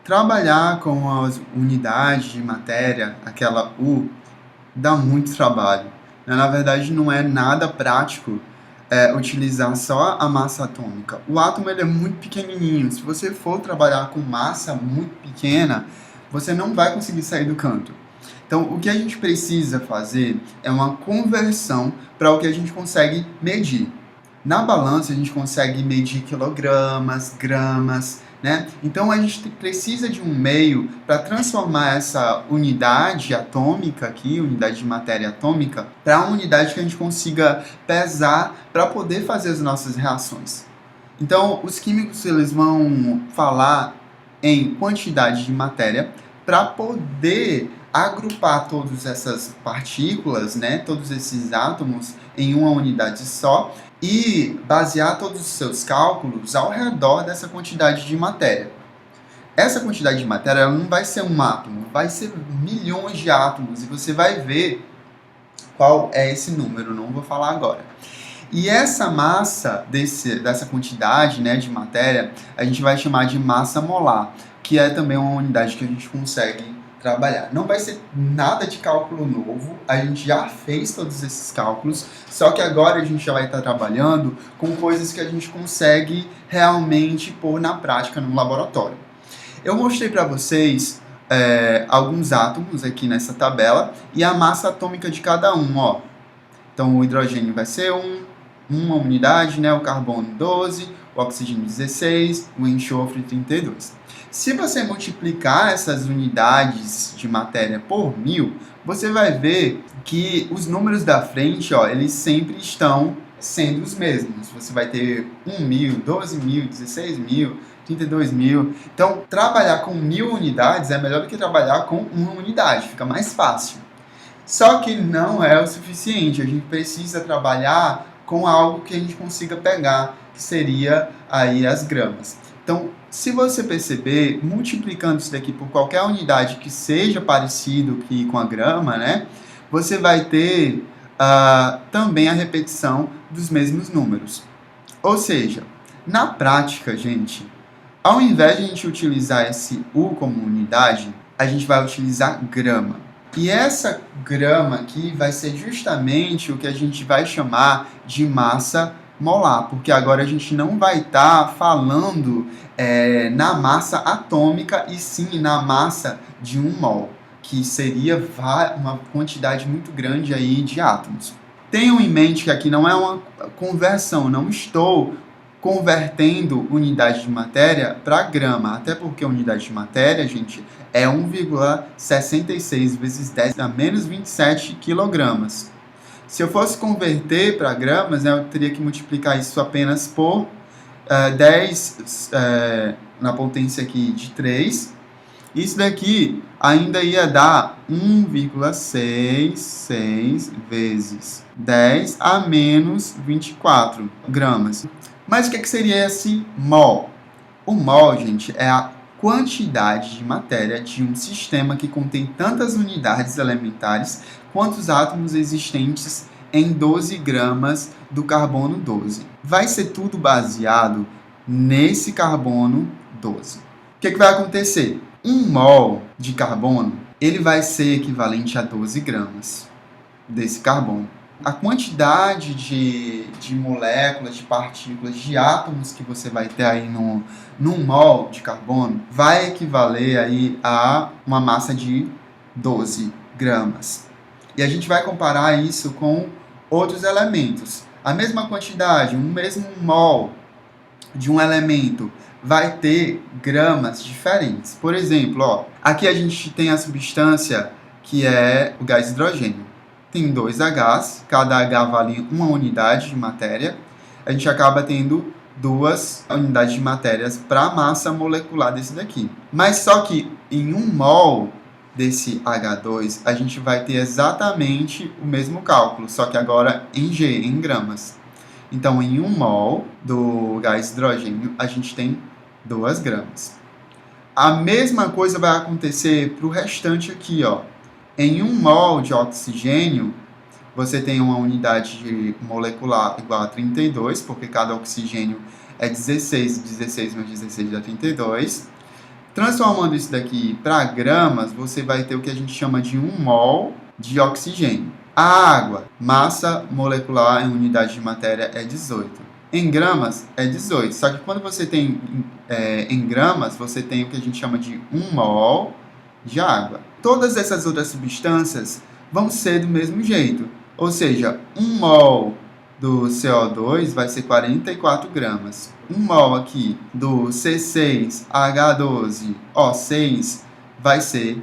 Trabalhar com as unidades de matéria, aquela U, dá muito trabalho, né? Na verdade, não é nada prático utilizar só a massa atômica. O átomo ele é muito pequenininho. Se você for trabalhar com massa muito pequena, você não vai conseguir sair do canto. Então, o que a gente precisa fazer é uma conversão para o que a gente consegue medir. Na balança, a gente consegue medir quilogramas, gramas, né? Então, a gente precisa de um meio para transformar essa unidade atômica aqui, unidade de matéria atômica, para uma unidade que a gente consiga pesar para poder fazer as nossas reações. Então, os químicos eles vão falar em quantidade de matéria para poder agrupar todas essas partículas, né, todos esses átomos em uma unidade só e basear todos os seus cálculos ao redor dessa quantidade de matéria. Essa quantidade de matéria ela não vai ser um átomo, vai ser milhões de átomos e você vai ver qual é esse número, não vou falar agora. E essa massa dessa quantidade, né, de matéria, a gente vai chamar de massa molar, que é também uma unidade que a gente consegue trabalhar. Não vai ser nada de cálculo novo, a gente já fez todos esses cálculos, só que agora a gente já vai estar trabalhando com coisas que a gente consegue realmente pôr na prática no laboratório. Eu mostrei para vocês alguns átomos aqui nessa tabela e a massa atômica de cada um, ó. Então o hidrogênio vai ser uma unidade, né? O carbono 12, o oxigênio 16, o enxofre 32. Se você multiplicar essas unidades de matéria por 1000, você vai ver que os números da frente, ó, eles sempre estão sendo os mesmos. Você vai ter 1.000, 12.000, 16.000, 32.000. Então, trabalhar com 1000 unidades é melhor do que trabalhar com uma unidade, fica mais fácil. Só que não é o suficiente, a gente precisa trabalhar com algo que a gente consiga pegar, que seria aí as gramas. Então, se você perceber, multiplicando isso daqui por qualquer unidade que seja parecido aqui com a grama, né, você vai ter também a repetição dos mesmos números. Ou seja, na prática, gente, ao invés de a gente utilizar esse U como unidade, a gente vai utilizar grama. E essa grama aqui vai ser justamente o que a gente vai chamar de massa molar, porque agora a gente não vai estar falando na massa atômica e sim na massa de 1 mol, que seria uma quantidade muito grande aí de átomos. Tenham em mente que aqui não é uma conversão, não estou convertendo unidade de matéria para grama, até porque a unidade de matéria, gente, é 1,66 vezes 10 a menos 27 quilogramas. Se eu fosse converter para gramas, né, eu teria que multiplicar isso apenas por 10 na potência aqui de 3. Isso daqui ainda ia dar 1,66 vezes 10 a menos 24 gramas. Mas o que seria esse mol? O mol, gente, é a quantidade de matéria de um sistema que contém tantas unidades elementares quanto os átomos existentes em 12 gramas do carbono 12. Vai ser tudo baseado nesse carbono 12. O que vai acontecer? 1 mol de carbono ele vai ser equivalente a 12 gramas desse carbono. A quantidade de moléculas, de partículas, de átomos que você vai ter aí num mol de carbono vai equivaler aí a uma massa de 12 gramas. E a gente vai comparar isso com outros elementos. A mesma quantidade, um mesmo mol de um elemento vai ter gramas diferentes. Por exemplo, ó, aqui a gente tem a substância que é o gás hidrogênio. Tem 2 Hs, cada H vale uma unidade de matéria. A gente acaba tendo 2 unidades de matérias para a massa molecular desse daqui. Mas só que em 1 mol desse H2, a gente vai ter exatamente o mesmo cálculo, só que agora em G, em gramas. Então, em 1 mol do gás hidrogênio, a gente tem 2 gramas. A mesma coisa vai acontecer para o restante aqui, ó. Em 1 mol de oxigênio, você tem uma unidade molecular igual a 32, porque cada oxigênio é 16, 16 mais 16 dá 32. Transformando isso daqui para gramas, você vai ter o que a gente chama de 1 mol de oxigênio. A água, massa molecular em unidade de matéria é 18. Em gramas é 18. Só que quando você tem em gramas, você tem o que a gente chama de 1 mol de água. Todas essas outras substâncias vão ser do mesmo jeito. Ou seja, 1 mol do CO2 vai ser 44 gramas. 1 mol aqui do C6H12O6 vai ser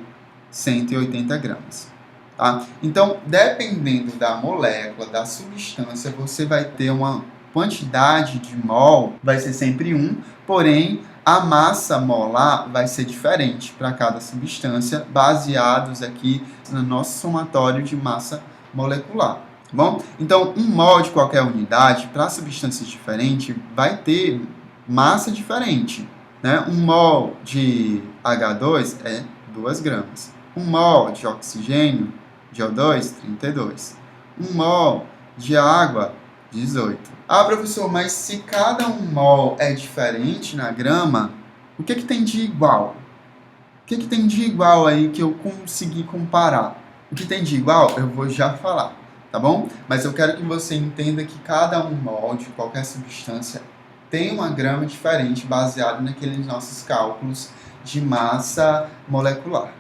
180 gramas. Tá? Então, dependendo da molécula, da substância, você vai ter uma quantidade de mol, vai ser sempre 1, porém, a massa molar vai ser diferente para cada substância, baseados aqui no nosso somatório de massa molecular. Bom, então, 1 mol de qualquer unidade, para substâncias diferentes, vai ter massa diferente. Né? 1 mol de H2 é 2 gramas. 1 mol de oxigênio, de O2, 32. 1 mol de água, 18. Ah, professor, mas se cada 1 mol é diferente na grama, o que tem de igual? O que tem de igual aí que eu consegui comparar? O que tem de igual, eu vou já falar, tá bom? Mas eu quero que você entenda que cada 1 mol de qualquer substância tem uma grama diferente baseado naqueles nossos cálculos de massa molecular.